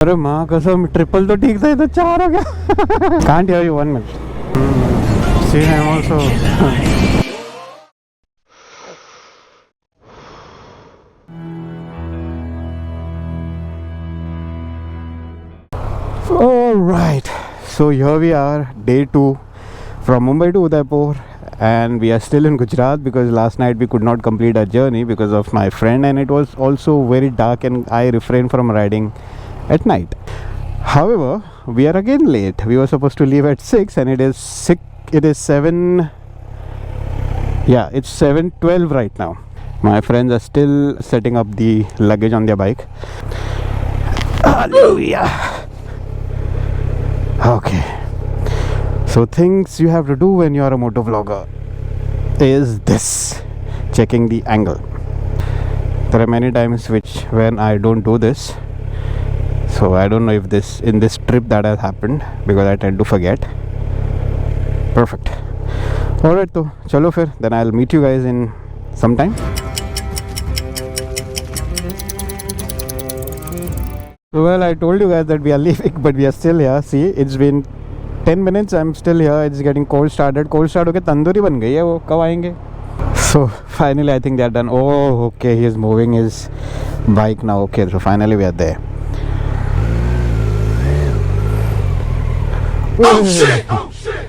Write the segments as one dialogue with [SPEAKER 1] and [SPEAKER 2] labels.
[SPEAKER 1] अरे माँ कसम ट्रिपल तो ठीक था, ये तो 4 हो गया. Can't hear you, 1 minute. See, I'm also. All right, so here we are, day 2 from Mumbai to Udaipur, and we are still in Gujarat because last night we could not complete our journey because of my friend, and it was also very dark and I refrained from riding at night. However, we are again late. We were supposed to leave at 6 and it is 7. Yeah, it's 7:12 right now. My friends are still setting up the luggage on their bike. Hallelujah. Okay, so things you have to do when you are a moto vlogger is this: checking the angle. There are many times when I don't do this, so I don't know if in this trip that has happened because I tend to forget. Perfect. Alright, so chalo fir, then I'll meet you guys in some time. Well, I told you guys that we are leaving, but we are still here. See, it's been 10 minutes. I'm still here. It's getting cold started. Cold start होके तंदूरी बन गई है वो. कब आएंगे? So finally, I think they are done. Oh, okay. He is moving his bike now. Okay, so finally we are there. Oh shit! Oh shit!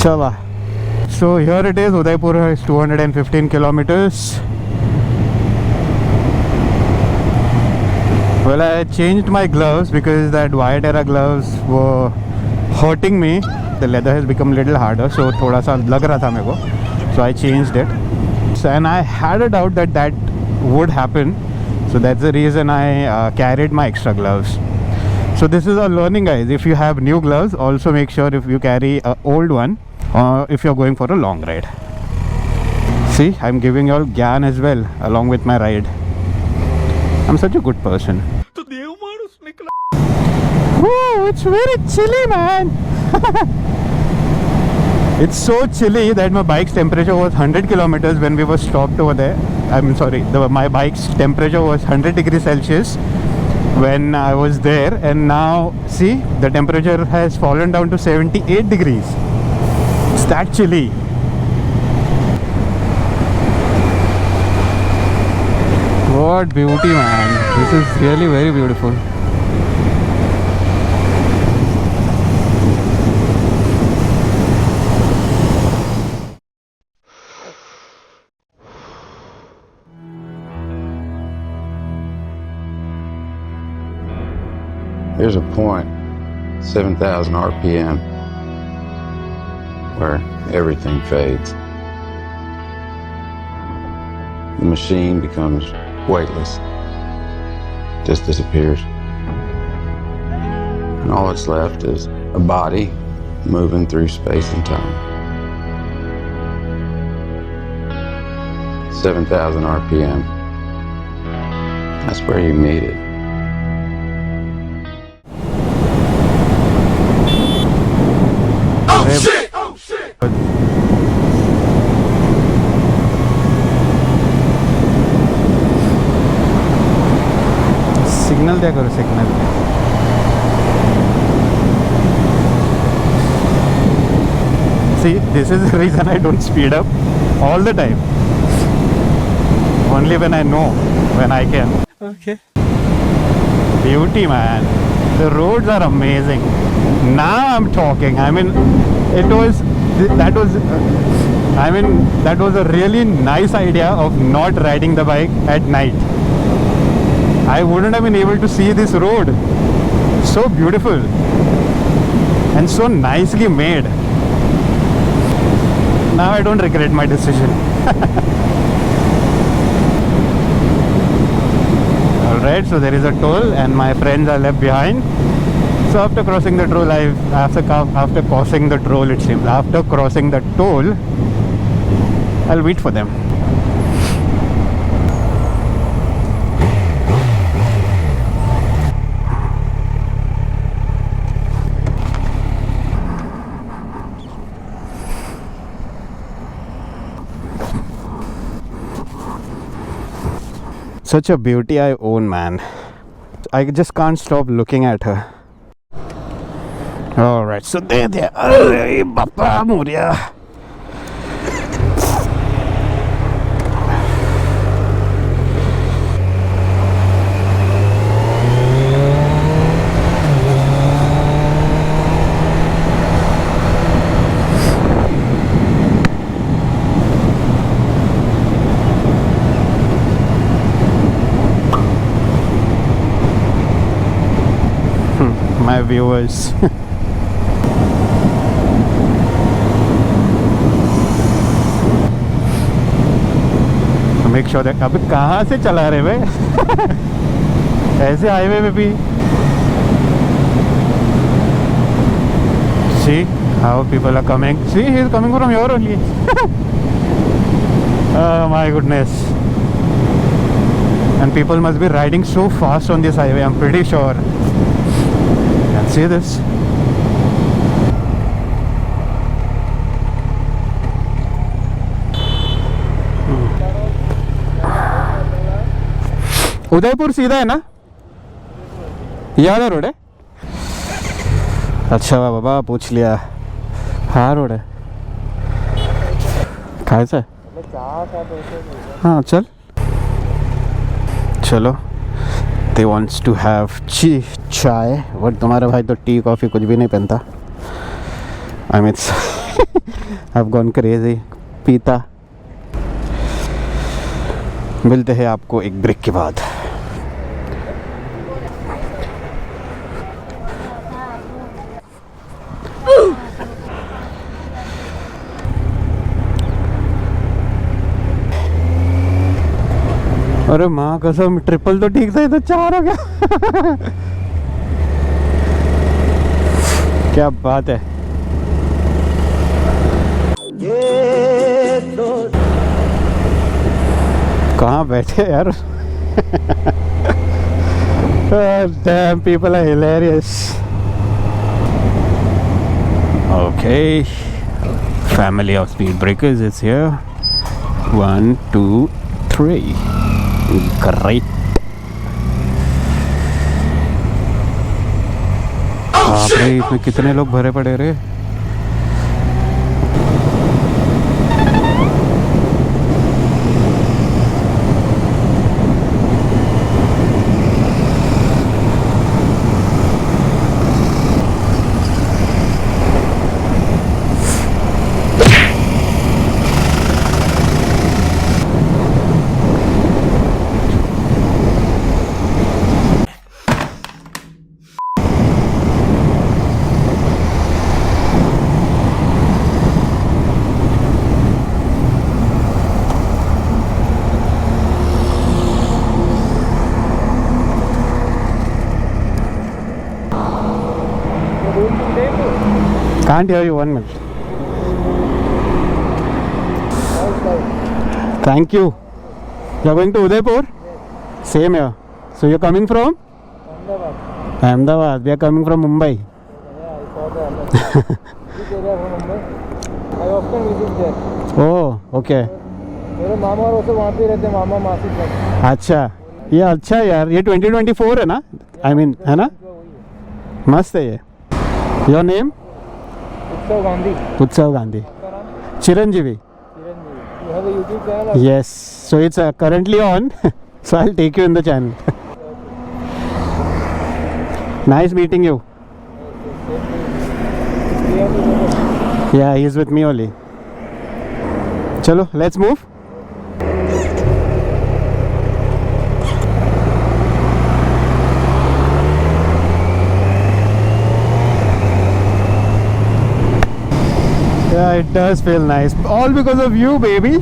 [SPEAKER 1] Chala. So here it is. Udaipur is 215 kilometers. Well, I changed my gloves because that Wyatt era gloves were hurting me. The leather has become a little harder, so thoda sa lag raha tha meko. So I changed it. And I had a doubt that would happen. So that's the reason I carried my extra gloves. So this is a learning, guys. If you have new gloves, also make sure if you carry an old one, if you're going for a long ride. See, I'm giving you all gyan as well along with my ride. I'm such a good person. Oh, it's very chilly, man. It's so chilly that my bike's temperature was 100 kilometers when we were stopped over there. I'm sorry, my bike's temperature was 100 degrees Celsius when I was there, and now see, the temperature has fallen down to 78 degrees. It's that chilly. What beauty, man. This is really very beautiful.
[SPEAKER 2] There's a point, 7,000 RPM, where everything fades. The machine becomes weightless, just disappears. And all that's left is a body moving through space and time. 7,000 RPM. That's where you meet it.
[SPEAKER 1] Oh shit! Oh shit! Signal दिया करो, signal. See, this is the reason I don't speed up all the time. Only when I know, when I can. Okay. Beauty, man. The roads are amazing. Now I'm talking. I mean, that was a really nice idea of not riding the bike at night. I wouldn't have been able to see this road. So beautiful and so nicely made. Now I don't regret my decision. Alright, so there is a toll and my friends are left behind. So after crossing the toll, after crossing the toll, it seems, after crossing the toll, I'll wait for them. Such a beauty I own, man. I just can't stop looking at her. Alright, so there. Arey Bappa Moria. My viewers. Make sure that अबे कहाँ से चला रहे भाई ऐसे highway में भी. See how people are coming. See, he is coming from here only. Oh my goodness. And people must be riding so fast on this highway, I'm pretty sure. And see this. Udaipur सीधा है ना? याद है road है? अच्छा बाबा पूछ लिया. हाँ रोड है. कैसा है? हाँ चल. चलो. They wants to have chai. But तुम्हारा भाई तो टी कॉफ़ी कुछ भी नहीं पहनता. I mean, I've gone crazy. पीता. मिलते हैं आपको एक ब्रेक के बाद. अरे माँ कसम ट्रिपल तो ठीक था, ये तो 4 हो गया. क्या बात है. कहाँ बैठे यार. Damn, people are hilarious. Okay, family of speed breakers is here. 1, 2, 3. Great. बाप रे इसमें कितने लोग भरे पड़े रे. Can't hear you, 1 minute. Thank you. You're going to Udaipur? Same here. So you're coming from? Ahmedabad. Ahmedabad. We are coming from Mumbai.
[SPEAKER 3] Yeah, I saw that. Which area from Mumbai? I often visit there.
[SPEAKER 1] Oh, okay.
[SPEAKER 3] मेरे मामा और वैसे वहाँ पे रहते हैं, मामा मासी सब.
[SPEAKER 1] अच्छा ये अच्छा है यार. ये 2024 है ना? I mean है ना? मस्त है ये. Your name?
[SPEAKER 3] उत्सव Gandhi.
[SPEAKER 1] Utsav Gandhi. Chiranjeevi.
[SPEAKER 3] You have a YouTube channel?
[SPEAKER 1] Yes. So it's currently on. So I'll take you in the channel. Nice meeting you. Yeah, he's with me only. Chalo, let's move. Yeah, it does feel nice. All because of you, baby.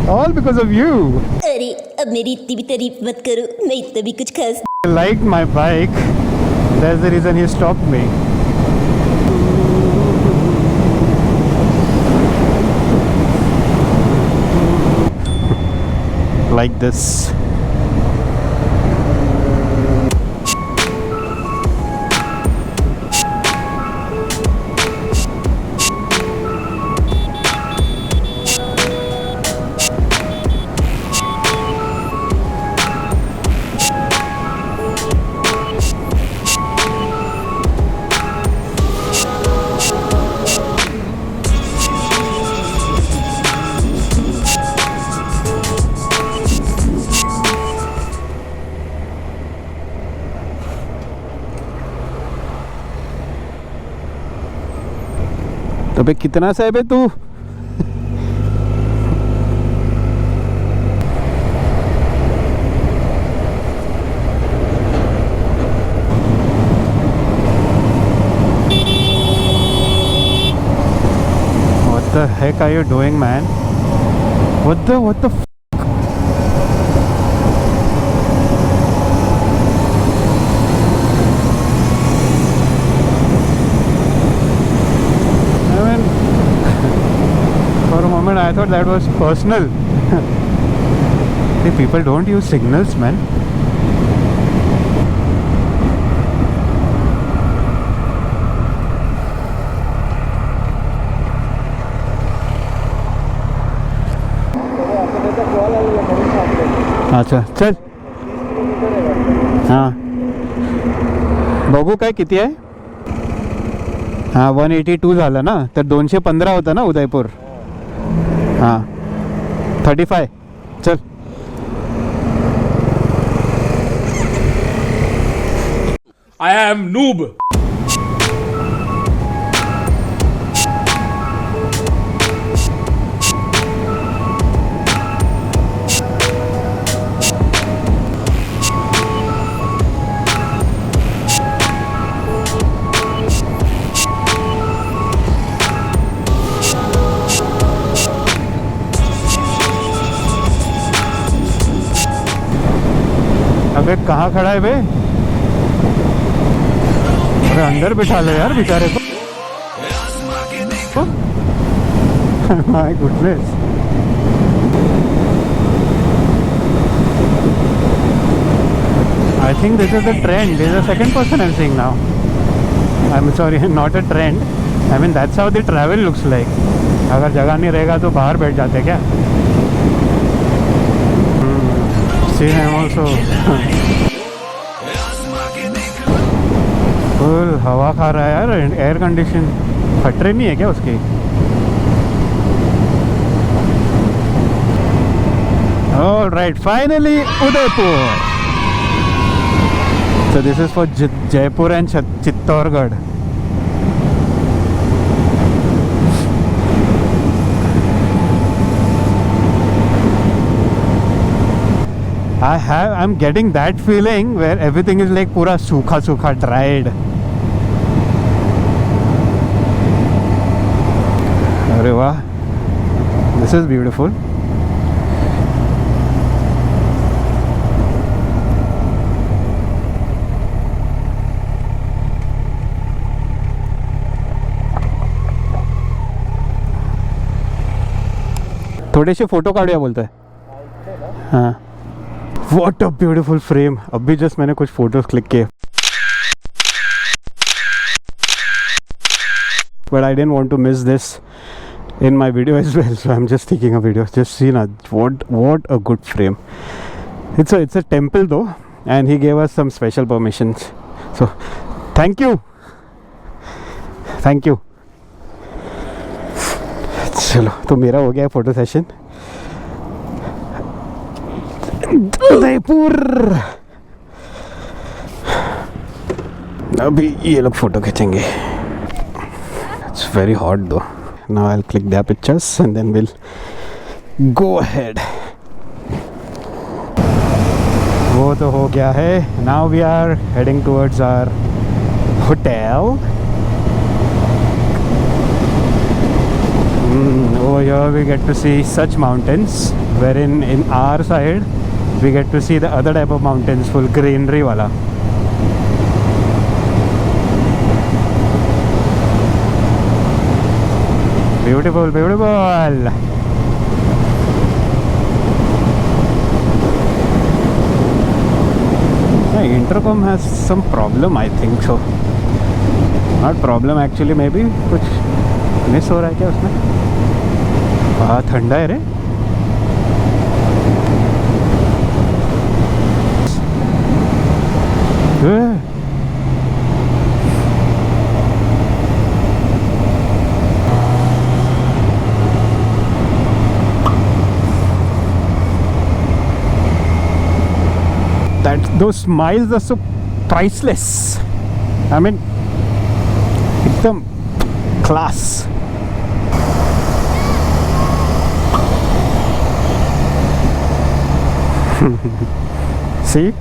[SPEAKER 1] All because of you.
[SPEAKER 4] अरे अब मेरी इतनी भी तारीफ मत करो, मैं इतना भी कुछ खास.
[SPEAKER 1] I liked my bike. That's the reason he stopped me. Like this. तो बे कितना सा है बे तू? What the heck are you doing, man? What the f? I thought that was personal. Hey, people don't use signals, man. अच्छा चल हां बघू काय किती आहे. हां 182 झालं ना, तर 215 होता ना उदयपूर. हाँ 35 चल.
[SPEAKER 5] I am noob.
[SPEAKER 1] अबे कहाँ खड़ा है बे? अरे अंदर बिठा लो यार बेचारे को. My goodness. I think this is the trend. This is the second person I'm seeing now. I'm sorry, not a trend. I mean that's how the travel looks like. अगर जगह नहीं रहेगा तो बाहर बैठ जाते क्या? See, I'm also फुल हवा खा रहा है यार. एयर कंडीशन खतरे नहीं है क्या उसकी? Alright, finally Udaipur. So this is for Jaipur and Chittorgarh. I'm getting that feeling where everything is like पूरा सूखा सूखा dried. अरे वाह, this is beautiful. थोडेसे फोटो काढूया बोलतोय. हाँ What a beautiful frame. अभी जस्ट मैंने कुछ फोटोज क्लिक किए. But I didn't want to miss this in my video as well, so I'm just taking a video. Just see na, what a good frame. It's a temple though, and he gave us some special permissions. So thank you. चलो तो मेरा हो गया photo session. Udaipur. अभी ये लोग photo खींचेंगे. It's very hot though. Now I'll click their pictures and then we'll go ahead. वो तो हो गया है. Now we are heading towards our hotel. Over here we get to see such mountains, wherein in our side we get to see the other type of mountains, full greenery wala. Beautiful, beautiful. The intercom has some problem, I think so. Not problem actually, maybe कुछ miss हो रहा है क्या उसमें? हाँ ठंडा है रे. Those smiles are so priceless. I mean, एकदम class. See?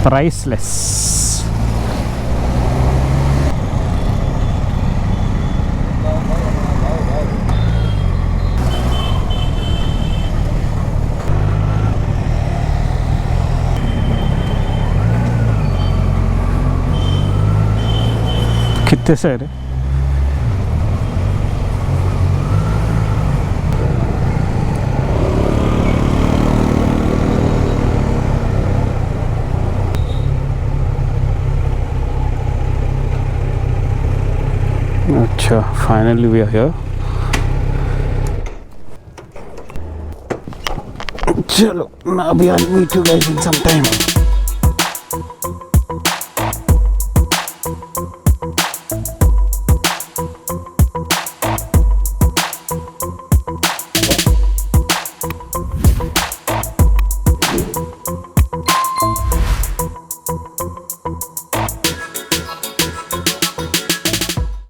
[SPEAKER 1] Priceless. कितने से है? अच्छा, finally we are here. चलो, now I'll meet you guys in some time.